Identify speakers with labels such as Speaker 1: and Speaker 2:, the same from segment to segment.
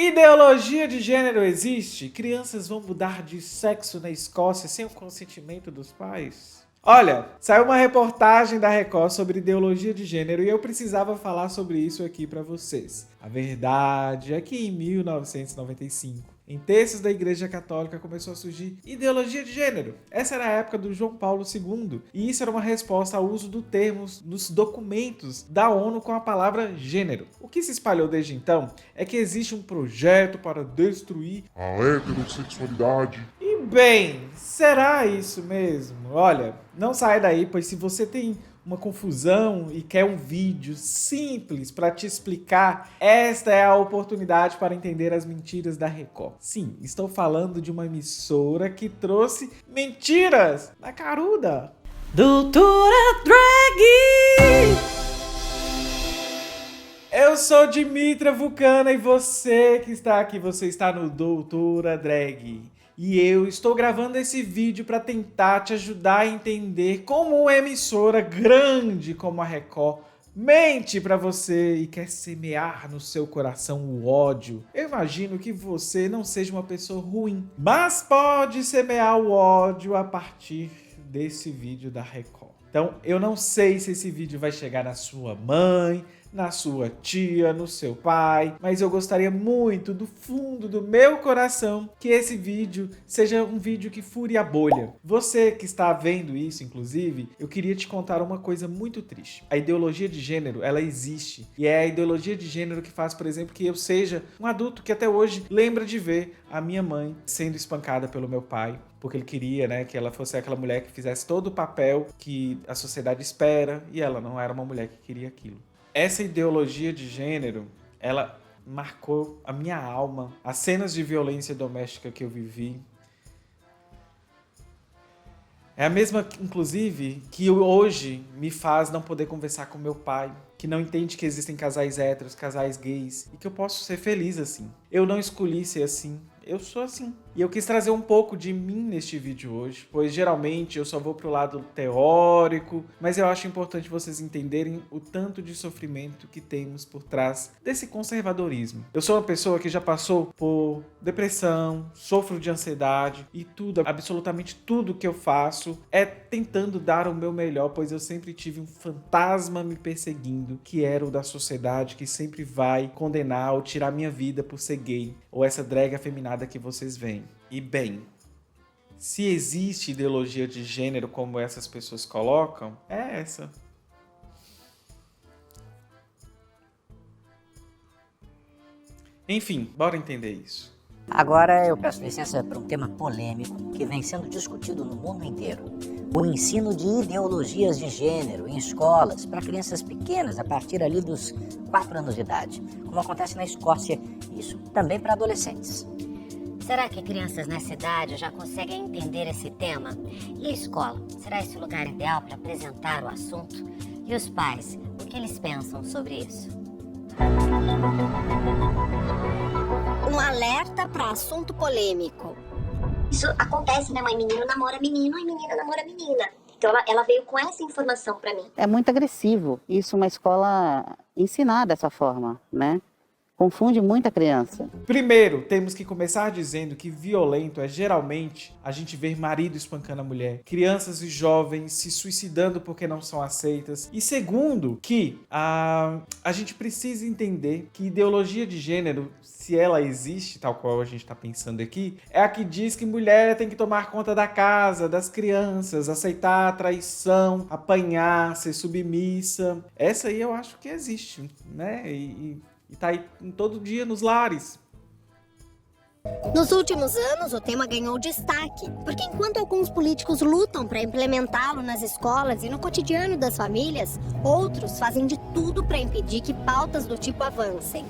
Speaker 1: Ideologia de gênero existe? Crianças vão mudar de sexo na Escócia sem o consentimento dos pais? Olha, saiu uma reportagem da Record sobre ideologia de gênero e eu precisava falar sobre isso aqui para vocês. A verdade é que em 1995, em textos da Igreja Católica começou a surgir ideologia de gênero. Essa era a época do João Paulo II e isso era uma resposta ao uso do termo nos documentos da ONU com a palavra gênero. O que se espalhou desde então é que existe um projeto para destruir
Speaker 2: a heterossexualidade.
Speaker 1: E bem, será isso mesmo? Olha, não sai daí, pois se você tem uma confusão e quer um vídeo simples para te explicar, esta é a oportunidade para entender as mentiras da Record. Sim, estou falando de uma emissora que trouxe mentiras na caruda. Doutora Drag! Eu sou Dimitra Vulcana e você que está aqui, você está no Doutora Drag. E eu estou gravando esse vídeo para tentar te ajudar a entender como uma emissora grande como a Record mente para você e quer semear no seu coração o ódio. Eu imagino que você não seja uma pessoa ruim, mas pode semear o ódio a partir desse vídeo da Record. Então, eu não sei se esse vídeo vai chegar na sua mãe, na sua tia, no seu pai, mas eu gostaria muito, do fundo do meu coração, que esse vídeo seja um vídeo que fure a bolha. Você que está vendo isso, inclusive, eu queria te contar uma coisa muito triste. A ideologia de gênero, ela existe, e é a ideologia de gênero que faz, por exemplo, que eu seja um adulto que até hoje lembra de ver a minha mãe sendo espancada pelo meu pai, porque ele queria, né, que ela fosse aquela mulher que fizesse todo o papel que a sociedade espera, e ela não era uma mulher que queria aquilo. Essa ideologia de gênero, ela marcou a minha alma. As cenas de violência doméstica que eu vivi é a mesma, inclusive, que hoje me faz não poder conversar com meu pai, que não entende que existem casais héteros, casais gays, e que eu posso ser feliz assim. Eu não escolhi ser assim, eu sou assim. E eu quis trazer um pouco de mim neste vídeo hoje, pois geralmente eu só vou pro lado teórico, mas eu acho importante vocês entenderem o tanto de sofrimento que temos por trás desse conservadorismo. Eu sou uma pessoa que já passou por depressão, sofro de ansiedade e tudo, absolutamente tudo que eu faço é tentando dar o meu melhor, pois eu sempre tive um fantasma me perseguindo, que era o da sociedade que sempre vai condenar ou tirar minha vida por ser gay, ou essa drag afeminada que vocês veem. E bem, se existe ideologia de gênero como essas pessoas colocam, é essa. Enfim, bora entender isso.
Speaker 3: Agora eu peço licença para um tema polêmico que vem sendo discutido no mundo inteiro. O ensino de ideologias de gênero em escolas para crianças pequenas a partir ali dos 4 anos de idade, como acontece na Escócia, isso também para adolescentes.
Speaker 4: Será que crianças nessa idade já conseguem entender esse tema? E a escola? Será esse o lugar ideal para apresentar o assunto? E os pais, o que eles pensam sobre isso?
Speaker 5: Um alerta para assunto polêmico.
Speaker 6: Isso acontece, né, mãe? Menino namora menino e menina namora menina. Então ela veio com essa informação para mim.
Speaker 7: É muito agressivo isso, uma escola ensinar dessa forma, né? Confunde muita criança.
Speaker 1: Primeiro, temos que começar dizendo que violento é geralmente a gente ver marido espancando a mulher, crianças e jovens se suicidando porque não são aceitas. E segundo, que a gente precisa entender que ideologia de gênero, se ela existe, tal qual a gente está pensando aqui, é a que diz que mulher tem que tomar conta da casa, das crianças, aceitar a traição, apanhar, ser submissa. Essa aí eu acho que existe, né? E tá aí todo dia nos lares.
Speaker 5: Nos últimos anos, o tema ganhou destaque, porque enquanto alguns políticos lutam para implementá-lo nas escolas e no cotidiano das famílias, outros fazem de tudo para impedir que pautas do tipo avancem.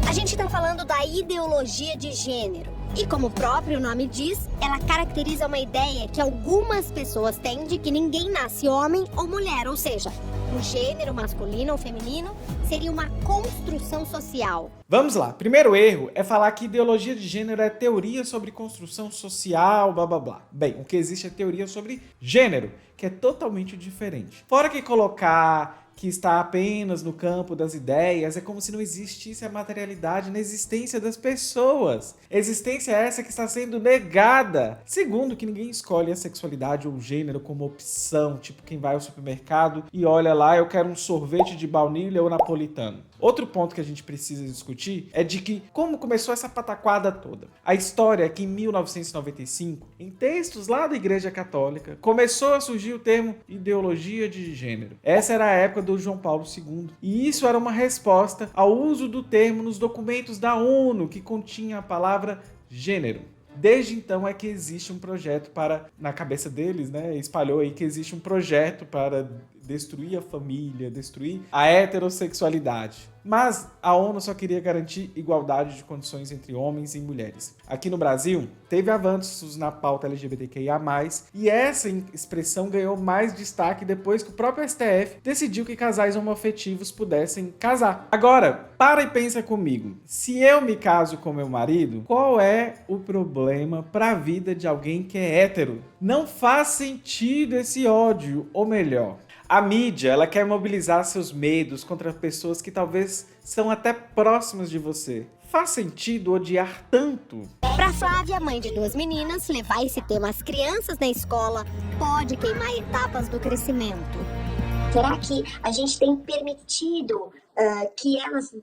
Speaker 5: A gente está falando da ideologia de gênero. E como o próprio nome diz, ela caracteriza uma ideia que algumas pessoas têm de que ninguém nasce homem ou mulher, ou seja, O gênero masculino ou feminino seria uma construção social.
Speaker 1: Vamos lá. Primeiro erro é falar que ideologia de gênero é teoria sobre construção social, blá blá blá. Bem, o que existe é teoria sobre gênero, que é totalmente diferente. Fora que colocar que está apenas no campo das ideias, é como se não existisse a materialidade na existência das pessoas. Existência essa que está sendo negada. Segundo, que ninguém escolhe a sexualidade ou o gênero como opção, tipo quem vai ao supermercado e olha lá, eu quero um sorvete de baunilha ou napolitano. Outro ponto que a gente precisa discutir é de que como começou essa pataquada toda. A história é que em 1995, em textos lá da Igreja Católica, começou a surgir o termo ideologia de gênero. Essa era a época do João Paulo II. E isso era uma resposta ao uso do termo nos documentos da ONU, que continha a palavra gênero. Desde então é que existe um projeto para, na cabeça deles, né, espalhou aí que existe um projeto para destruir a família, destruir a heterossexualidade. Mas a ONU só queria garantir igualdade de condições entre homens e mulheres. Aqui no Brasil, teve avanços na pauta LGBTQIA+, e essa expressão ganhou mais destaque depois que o próprio STF decidiu que casais homoafetivos pudessem casar. Agora, para e pensa comigo. Se eu me caso com meu marido, qual é o problema para a vida de alguém que é hétero? Não faz sentido esse ódio, ou melhor, a mídia, ela quer mobilizar seus medos contra pessoas que talvez são até próximas de você. Faz sentido odiar tanto?
Speaker 5: Para Flávia, mãe de 2 meninas, levar esse tema às crianças na escola pode queimar etapas do crescimento.
Speaker 6: Será que a gente tem permitido que elas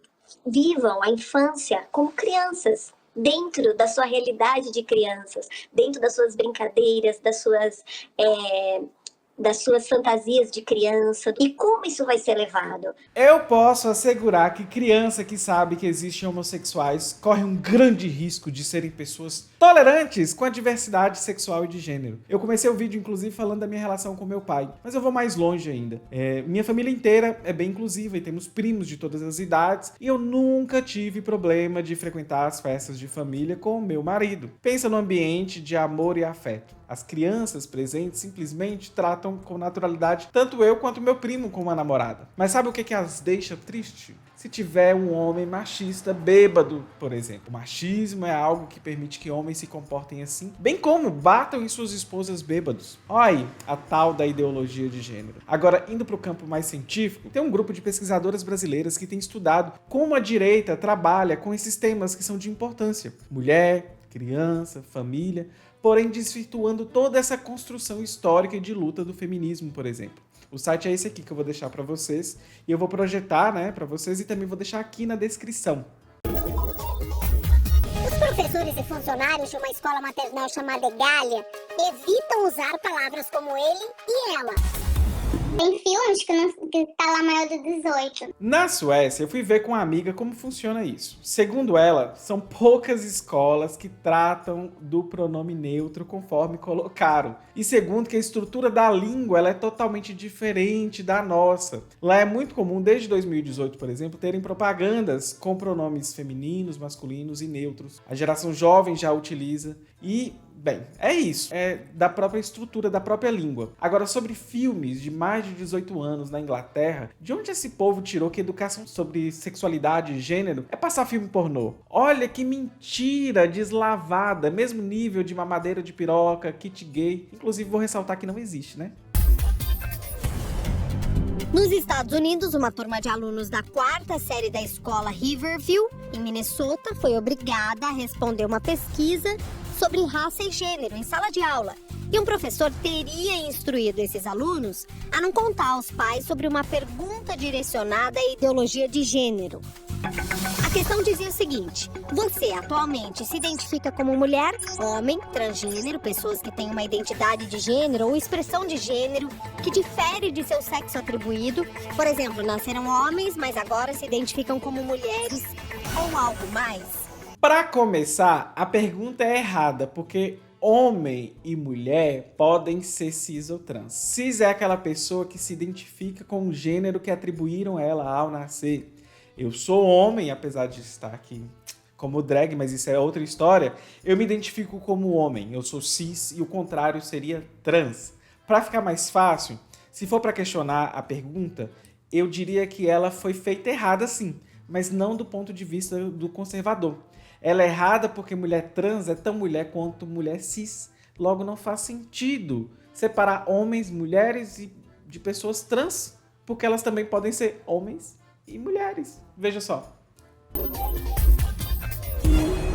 Speaker 6: vivam a infância como crianças? Dentro da sua realidade de crianças, dentro das suas brincadeiras, das suas fantasias de criança, e como isso vai ser levado?
Speaker 1: Eu posso assegurar que criança que sabe que existem homossexuais corre um grande risco de serem pessoas tolerantes com a diversidade sexual e de gênero. Eu comecei o vídeo, inclusive, falando da minha relação com meu pai, mas eu vou mais longe ainda. Minha família inteira é bem inclusiva e temos primos de todas as idades, e eu nunca tive problema de frequentar as festas de família com o meu marido. Pensa no ambiente de amor e afeto. As crianças presentes simplesmente tratam com naturalidade tanto eu quanto meu primo com uma namorada. Mas sabe o que as deixa triste? Se tiver um homem machista bêbado, por exemplo. O machismo é algo que permite que homens se comportem assim, bem como batam em suas esposas bêbados. Olha aí a tal da ideologia de gênero. Agora, indo para o campo mais científico, tem um grupo de pesquisadoras brasileiras que tem estudado como a direita trabalha com esses temas que são de importância. Mulher, criança, família, porém desvirtuando toda essa construção histórica e de luta do feminismo, por exemplo. O site é esse aqui que eu vou deixar para vocês, e eu vou projetar, né, para vocês, e também vou deixar aqui na descrição.
Speaker 5: Os professores e funcionários de uma escola maternal chamada Egália evitam usar palavras como ele e ela.
Speaker 8: Tem filmes que tá lá maior de 18.
Speaker 1: Na Suécia, eu fui ver com uma amiga como funciona isso. Segundo ela, são poucas escolas que tratam do pronome neutro conforme colocaram. E segundo, que a estrutura da língua ela é totalmente diferente da nossa. Lá é muito comum, desde 2018, por exemplo, terem propagandas com pronomes femininos, masculinos e neutros. A geração jovem já utiliza e... bem, é isso. É da própria estrutura, da própria língua. Agora, sobre filmes de mais de 18 anos na Inglaterra, de onde esse povo tirou que educação sobre sexualidade e gênero é passar filme pornô? Olha que mentira deslavada, mesmo nível de mamadeira de piroca, kit gay. Inclusive, vou ressaltar que não existe, né?
Speaker 5: Nos Estados Unidos, uma turma de alunos da 4ª série da escola Riverview, em Minnesota, foi obrigada a responder uma pesquisa sobre raça e gênero em sala de aula. E um professor teria instruído esses alunos a não contar aos pais sobre uma pergunta direcionada à ideologia de gênero. A questão dizia o seguinte: você atualmente se identifica como mulher, homem, transgênero, pessoas que têm uma identidade de gênero ou expressão de gênero que difere de seu sexo atribuído? Por exemplo, nasceram homens, mas agora se identificam como mulheres ou algo mais?
Speaker 1: Para começar, a pergunta é errada, porque homem e mulher podem ser cis ou trans. Cis é aquela pessoa que se identifica com o gênero que atribuíram ela ao nascer. Eu sou homem, apesar de estar aqui como drag, mas isso é outra história. Eu me identifico como homem, eu sou cis e o contrário seria trans. Para ficar mais fácil, Se for para questionar a pergunta, eu diria que ela foi feita errada sim, mas não do ponto de vista do conservador. Ela é errada porque mulher trans é tão mulher quanto mulher cis. Logo, não faz sentido separar homens, mulheres e de pessoas trans, porque elas também podem ser homens e mulheres. Veja só.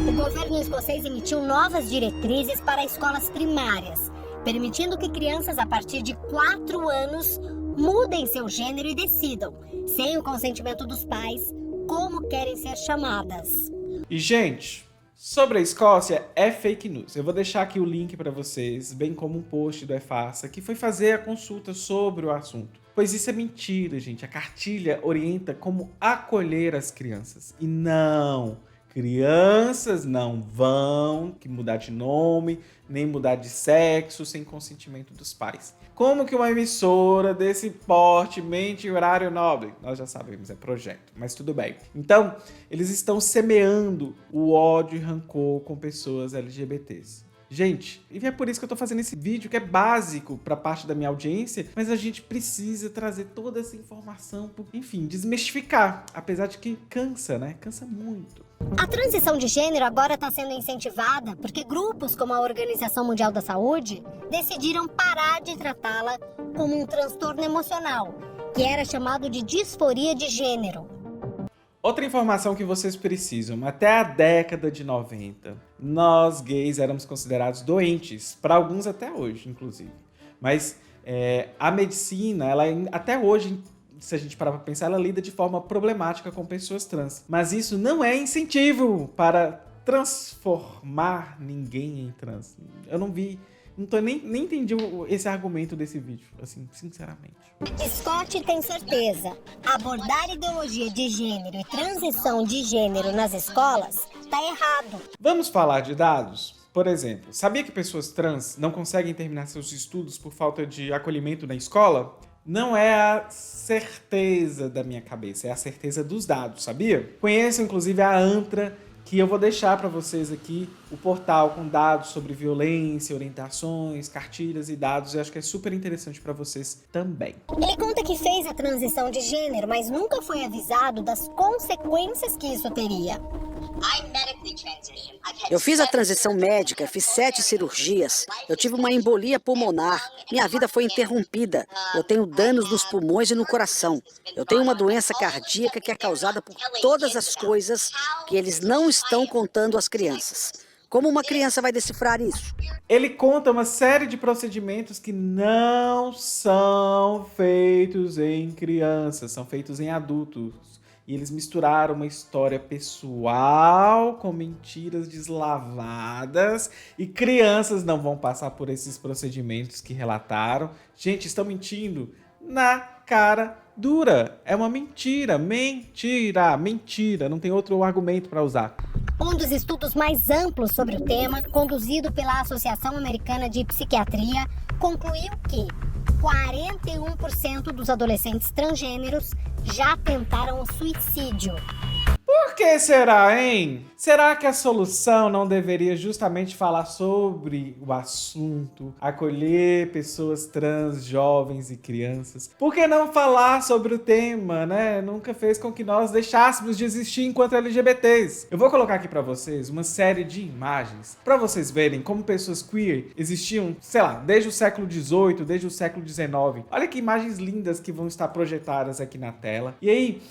Speaker 5: O governo escocês emitiu novas diretrizes para escolas primárias, permitindo que crianças a partir de 4 anos mudem seu gênero e decidam, sem o consentimento dos pais, como querem ser chamadas.
Speaker 1: E, gente, sobre a Escócia, é fake news. Eu vou deixar aqui o link para vocês, bem como um post do EFASA, que foi fazer a consulta sobre o assunto. Pois isso é mentira, gente. A cartilha orienta como acolher as crianças. E não, crianças não vão mudar de nome, nem mudar de sexo sem consentimento dos pais. Como que uma emissora desse porte mente em horário nobre? Nós já sabemos, é projeto, mas tudo bem. Então, eles estão semeando o ódio e rancor com pessoas LGBTs. Gente, e é por isso que eu tô fazendo esse vídeo, que é básico para parte da minha audiência, mas a gente precisa trazer toda essa informação, enfim, desmistificar, apesar de que cansa, né? Cansa muito.
Speaker 5: A transição de gênero agora está sendo incentivada porque grupos como a Organização Mundial da Saúde decidiram parar de tratá-la como um transtorno emocional, que era chamado de disforia de gênero.
Speaker 1: Outra informação que vocês precisam, até a década de 90, nós gays éramos considerados doentes, para alguns até hoje, inclusive. Mas a medicina, ela até hoje, se a gente parar para pensar, ela lida de forma problemática com pessoas trans. Mas isso não é incentivo para transformar ninguém em trans. Eu não vi, nem entendi esse argumento desse vídeo, assim, sinceramente.
Speaker 5: Scott tem certeza, abordar ideologia de gênero e transição de gênero nas escolas está errado.
Speaker 1: Vamos falar de dados? Por exemplo, sabia que pessoas trans não conseguem terminar seus estudos por falta de acolhimento na escola? Não é a certeza da minha cabeça, é a certeza dos dados, sabia? Conheço inclusive a ANTRA, que eu vou deixar para vocês aqui o portal com dados sobre violência, orientações, cartilhas e dados. Eu acho que é super interessante para vocês também.
Speaker 5: Ele conta que fez a transição de gênero, mas nunca foi avisado das consequências que isso teria.
Speaker 9: Eu fiz a transição médica, fiz 7 cirurgias, eu tive uma embolia pulmonar, minha vida foi interrompida, eu tenho danos nos pulmões e no coração, eu tenho uma doença cardíaca que é causada por todas as coisas que eles não estão contando às crianças. Como uma criança vai decifrar isso?
Speaker 1: Ele conta uma série de procedimentos que não são feitos em crianças, são feitos em adultos. E eles misturaram uma história pessoal com mentiras deslavadas. E crianças não vão passar por esses procedimentos que relataram. Gente, estão mentindo na cara dura. É uma mentira, mentira, mentira. Não tem outro argumento para usar.
Speaker 5: Um dos estudos mais amplos sobre o tema, conduzido pela Associação Americana de Psiquiatria, concluiu que 41% dos adolescentes transgêneros já tentaram o suicídio.
Speaker 1: Por que será, hein? Será que a solução não deveria justamente falar sobre o assunto, acolher pessoas trans, jovens e crianças? Por que não falar sobre o tema, né? Nunca fez com que nós deixássemos de existir enquanto LGBTs. Eu vou colocar aqui pra vocês uma série de imagens pra vocês verem como pessoas queer existiam, sei lá, desde o século XVIII, desde o século XIX. Olha que imagens lindas que vão estar projetadas aqui na tela. E aí,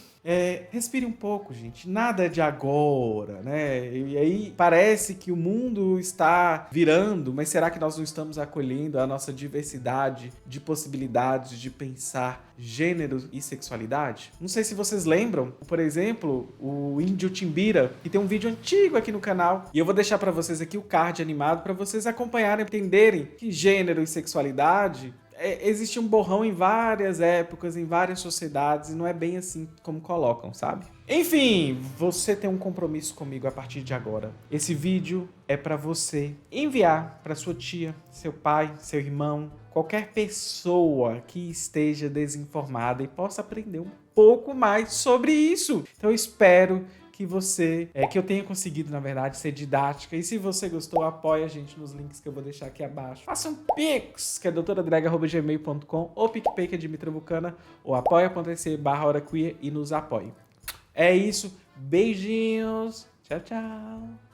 Speaker 1: respire um pouco, gente. Nada de agora, né? E aí parece que o mundo está virando, mas será que nós não estamos acolhendo a nossa diversidade de possibilidades de pensar gênero e sexualidade? Não sei se vocês lembram, por exemplo, o Índio Timbira, que tem um vídeo antigo aqui no canal, e eu vou deixar para vocês aqui o card animado para vocês acompanharem, entenderem que gênero e sexualidade existe um borrão em várias épocas, em várias sociedades, e não é bem assim como colocam, sabe? Enfim, você tem um compromisso comigo a partir de agora. Esse vídeo é para você enviar para sua tia, seu pai, seu irmão, qualquer pessoa que esteja desinformada e possa aprender um pouco mais sobre isso. Então eu espero que eu tenha conseguido, na verdade, ser didática. E se você gostou, apoia a gente nos links que eu vou deixar aqui abaixo. Faça um pix, que é doutoradrag@gmail.com, ou PicPay, que é Dimitra Vulcana, ou apoia.se/Hora Queer e nos apoie. É isso. Beijinhos. Tchau, tchau.